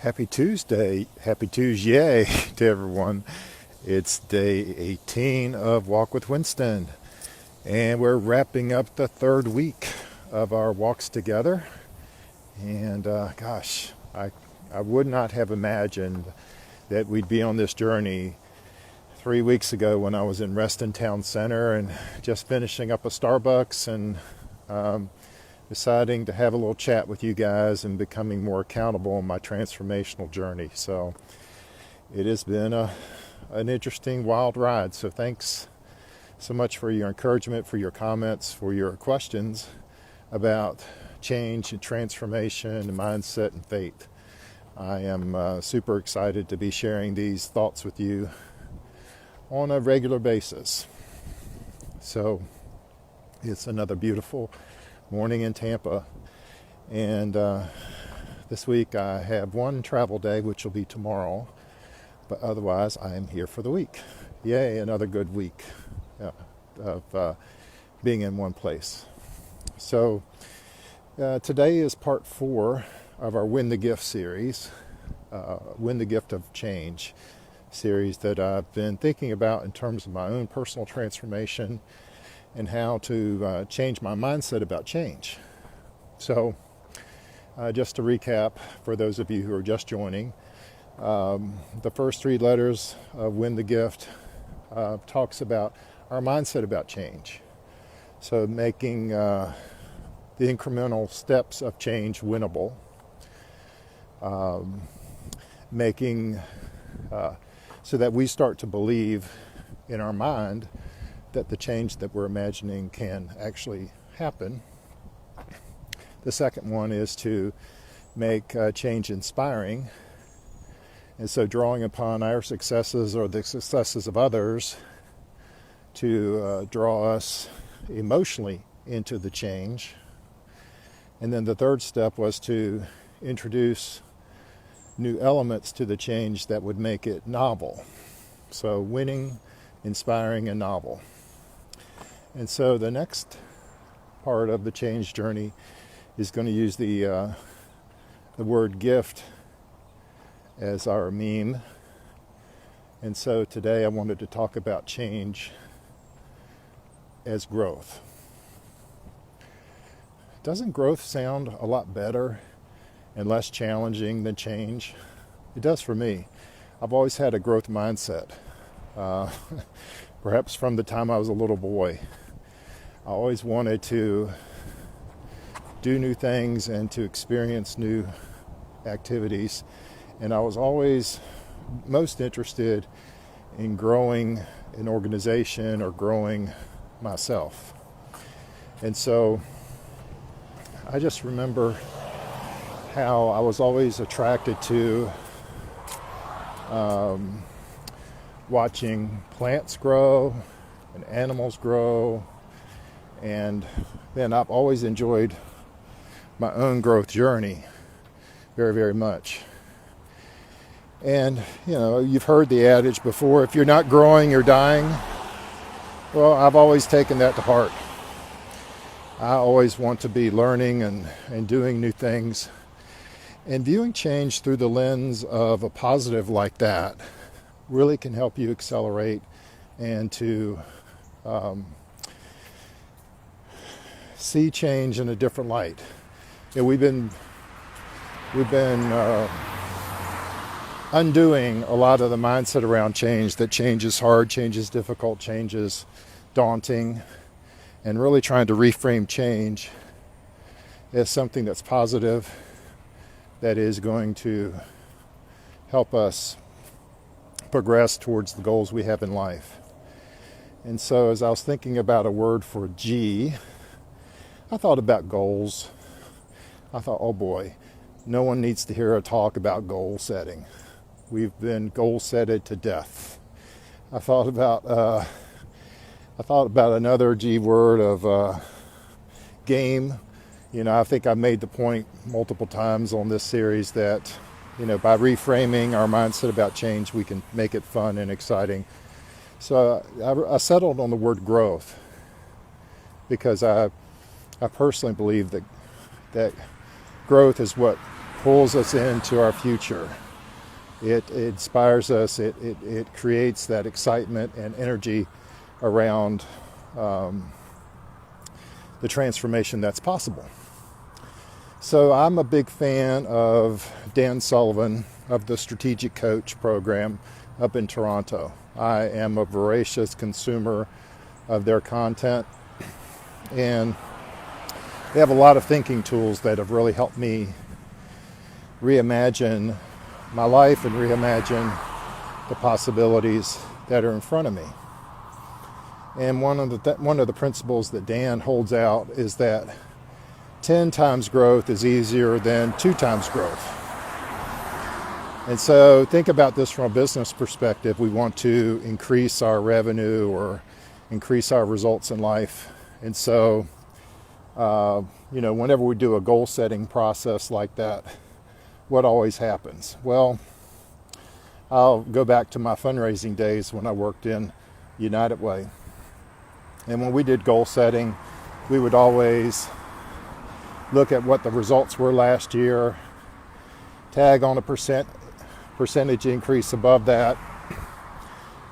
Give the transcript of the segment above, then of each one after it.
Happy Tuesday, happy Tuesday to everyone. It's day 18 of Walk with Winston, and we're wrapping up the third week of our walks together. And I would not have imagined that we'd be on this journey 3 weeks ago when I was in Reston Town Center and just finishing up a Starbucks and deciding to have a little chat with you guys and becoming more accountable on my transformational journey. So it has been an interesting, wild ride. So thanks so much for your encouragement, for your comments, for your questions about change and transformation and mindset and faith. I am super excited to be sharing these thoughts with you on a regular basis. So it's another beautiful morning in Tampa, and this week I have one travel day, which will be tomorrow, but otherwise I am here for the week. Yay, another good week of being in one place. So today is part 4 of our Win the Gift series, Win the Gift of Change series that I've been thinking about in terms of my own personal transformation and how to change my mindset about change. So just to recap, for those of you who are just joining, the first 3 letters of Win the Gift talks about our mindset about change. So making the incremental steps of change winnable, making so that we start to believe in our mind that the change that we're imagining can actually happen. The second one is to make change inspiring. And so drawing upon our successes or the successes of others to draw us emotionally into the change. And then the third step was to introduce new elements to the change that would make it novel. So winning, inspiring, and novel. And so the next part of the change journey is going to use the word gift as our meme. And so today I wanted to talk about change as growth. Doesn't growth sound a lot better and less challenging than change? It does for me. I've always had a growth mindset. Perhaps from the time I was a little boy. I always wanted to do new things and to experience new activities. And I was always most interested in growing an organization or growing myself. And so I just remember how I was always attracted to watching plants grow and animals grow, and then I've always enjoyed my own growth journey very, very much. And you've heard the adage before, if you're not growing, you're dying. Well, I've always taken that to heart. I always want to be learning and doing new things, and viewing change through the lens of a positive like that really can help you accelerate and to see change in a different light. We've been undoing a lot of the mindset around change, that change is hard, change is difficult, change is daunting, and really trying to reframe change as something that's positive, that is going to help us progress towards the goals we have in life. And so as I was thinking about a word for G, I thought about goals. I thought, oh boy, no one needs to hear a talk about goal setting. We've been goal setted to death. I thought about another G word of game. I think I've made the point multiple times on this series that by reframing our mindset about change, we can make it fun and exciting. So I settled on the word growth because I personally believe that growth is what pulls us into our future. It inspires us. It creates that excitement and energy around the transformation that's possible. So I'm a big fan of Dan Sullivan of the Strategic Coach program up in Toronto. I am a voracious consumer of their content, and they have a lot of thinking tools that have really helped me reimagine my life and reimagine the possibilities that are in front of me. And one of the principles that Dan holds out is that 10 times growth is easier than 2 times growth. And so think about this from a business perspective. We want to increase our revenue or increase our results in life. And so, whenever we do a goal setting process like that, what always happens? Well, I'll go back to my fundraising days when I worked in United Way. And when we did goal setting, we would always look at what the results were last year, tag on a percentage increase above that,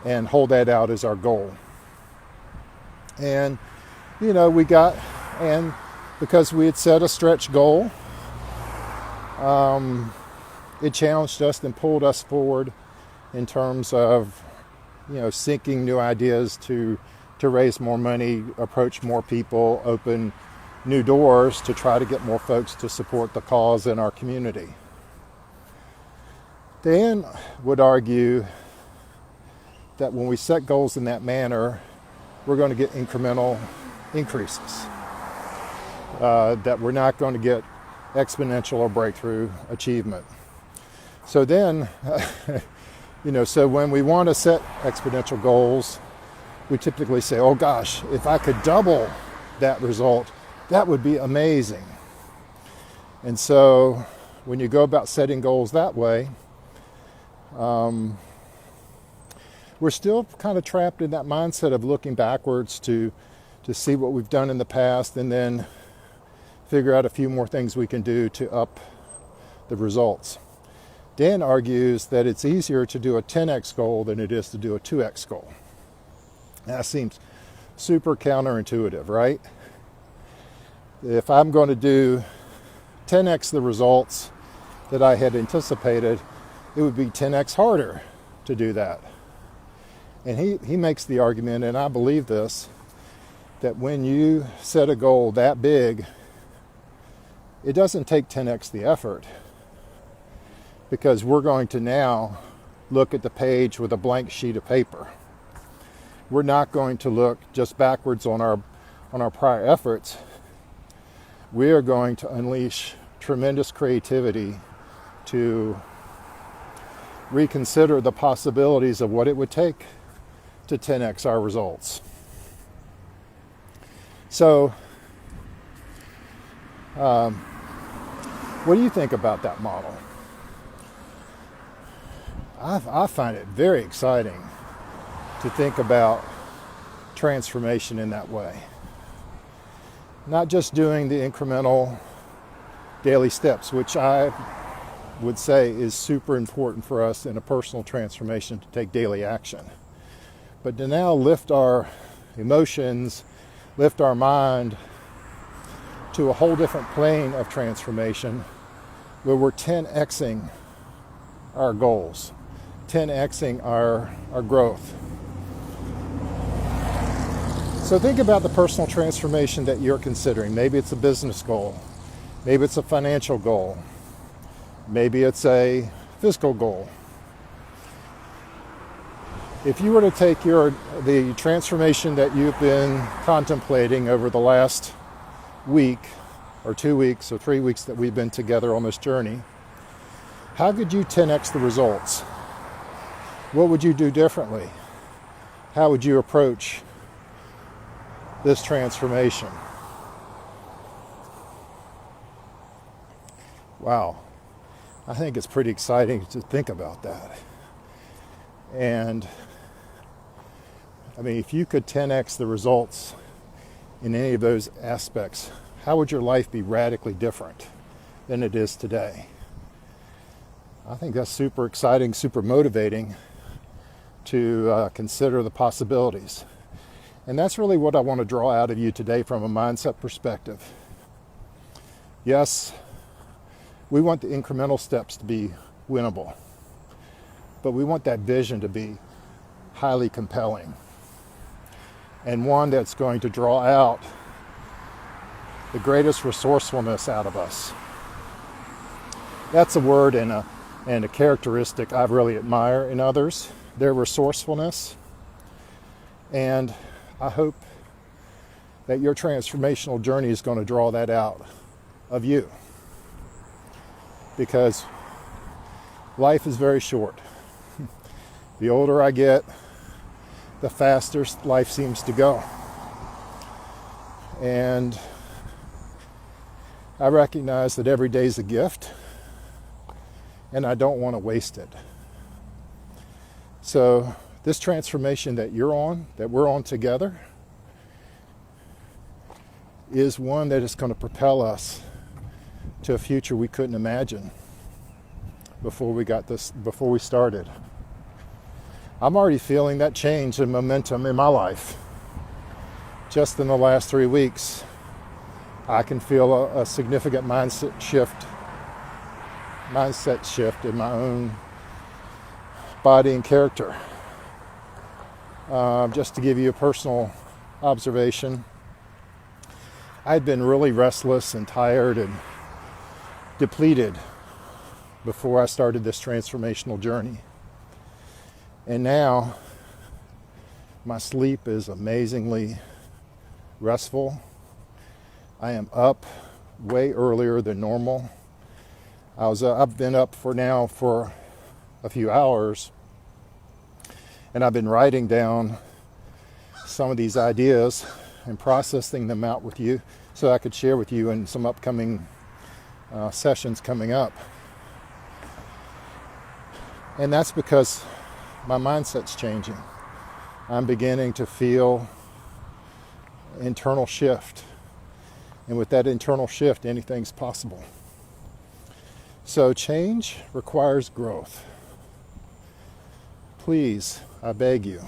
and hold that out as our goal. And, because we had set a stretch goal, it challenged us and pulled us forward in terms of, seeking new ideas to raise more money, approach more people, open new doors to try to get more folks to support the cause in our community. Dan would argue that when we set goals in that manner, we're going to get incremental increases, that we're not going to get exponential or breakthrough achievement. So then, so when we want to set exponential goals, we typically say, oh gosh, if I could double that result, that would be amazing. And so when you go about setting goals that way, we're still kind of trapped in that mindset of looking backwards to see what we've done in the past and then figure out a few more things we can do to up the results. Dan argues that it's easier to do a 10x goal than it is to do a 2x goal. That seems super counterintuitive, right? If I'm going to do 10x the results that I had anticipated, it would be 10x harder to do that. And he makes the argument, and I believe this, that when you set a goal that big, it doesn't take 10x the effort, because we're going to now look at the page with a blank sheet of paper. We're not going to look just backwards on our prior efforts. We are going to unleash tremendous creativity to reconsider the possibilities of what it would take to 10x our results. So, what do you think about that model? I find it very exciting to think about transformation in that way. Not just doing the incremental daily steps, which I would say is super important for us in a personal transformation to take daily action, but to now lift our emotions, lift our mind to a whole different plane of transformation where we're 10xing our goals, 10xing our growth. So think about the personal transformation that you're considering. Maybe it's a business goal. Maybe it's a financial goal. Maybe it's a physical goal. If you were to take the transformation that you've been contemplating over the last week or 2 weeks or 3 weeks that we've been together on this journey, how could you 10x the results? What would you do differently? How would you approach this transformation? Wow. I think it's pretty exciting to think about that. And I mean, if you could 10x the results in any of those aspects, how would your life be radically different than it is today? I think that's super exciting, super motivating to consider the possibilities. And that's really what I want to draw out of you today from a mindset perspective. Yes, we want the incremental steps to be winnable, but we want that vision to be highly compelling and one that's going to draw out the greatest resourcefulness out of us. That's a word and a characteristic I really admire in others, their resourcefulness. And I hope that your transformational journey is going to draw that out of you. Because life is very short. The older I get, the faster life seems to go. And I recognize that every day is a gift, and I don't want to waste it. So this transformation that you're on, that we're on together, is one that is going to propel us to a future we couldn't imagine before we started. I'm already feeling that change and momentum in my life. Just in the last 3 weeks, I can feel a significant mindset shift in my own body and character. Just to give you a personal observation, I'd been really restless and tired and depleted before I started this transformational journey. And now my sleep is amazingly restful. I am up way earlier than normal. I've been up for a few hours, and I've been writing down some of these ideas and processing them out with you so I could share with you in some upcoming sessions coming up. And that's because my mindset's changing. I'm beginning to feel internal shift. And with that internal shift, anything's possible. So change requires growth. Please, I beg you,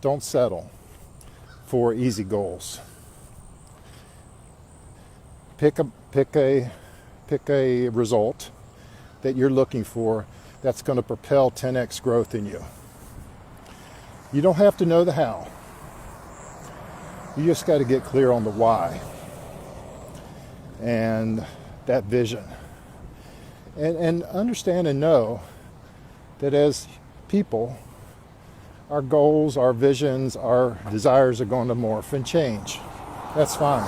don't settle for easy goals. Pick a result that you're looking for that's going to propel 10x growth in you. You don't have to know the how. You just got to get clear on the why and that vision. And understand and know that as people, our goals, our visions, our desires are going to morph and change. That's fine.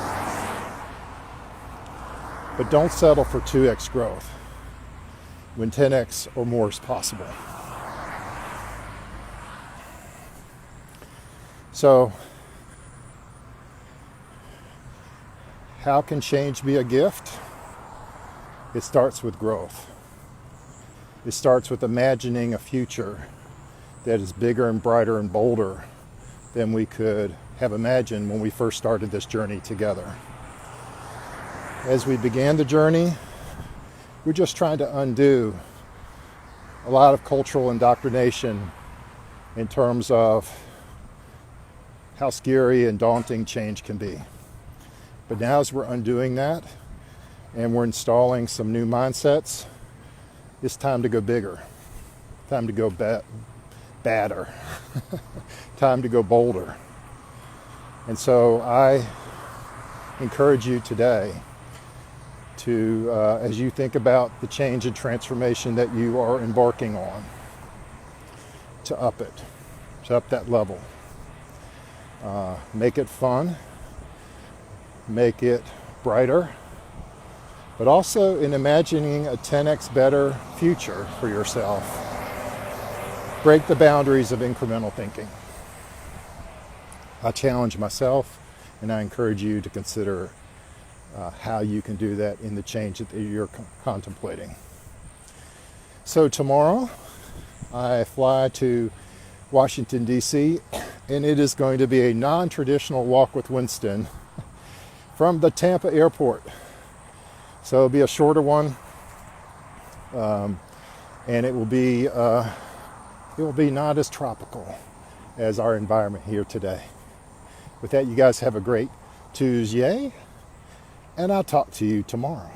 But don't settle for 2x growth when 10x or more is possible. So, how can change be a gift? It starts with growth. It starts with imagining a future that is bigger and brighter and bolder than we could have imagined when we first started this journey together. As we began the journey, we're just trying to undo a lot of cultural indoctrination in terms of how scary and daunting change can be. But now as we're undoing that and we're installing some new mindsets, it's time to go bigger, time to go badder, time to go bolder. And so I encourage you today to, as you think about the change and transformation that you are embarking on, to up it, to up that level. Make it fun, make it brighter, but also in imagining a 10x better future for yourself. Break the boundaries of incremental thinking. I challenge myself, and I encourage you to consider how you can do that in the change that you're contemplating. So tomorrow, I fly to Washington, D.C., and it is going to be a non-traditional walk with Winston from the Tampa airport. So it'll be a shorter one. and it will be not as tropical as our environment here today. With that, you guys have a great Tuesday, and I'll talk to you tomorrow.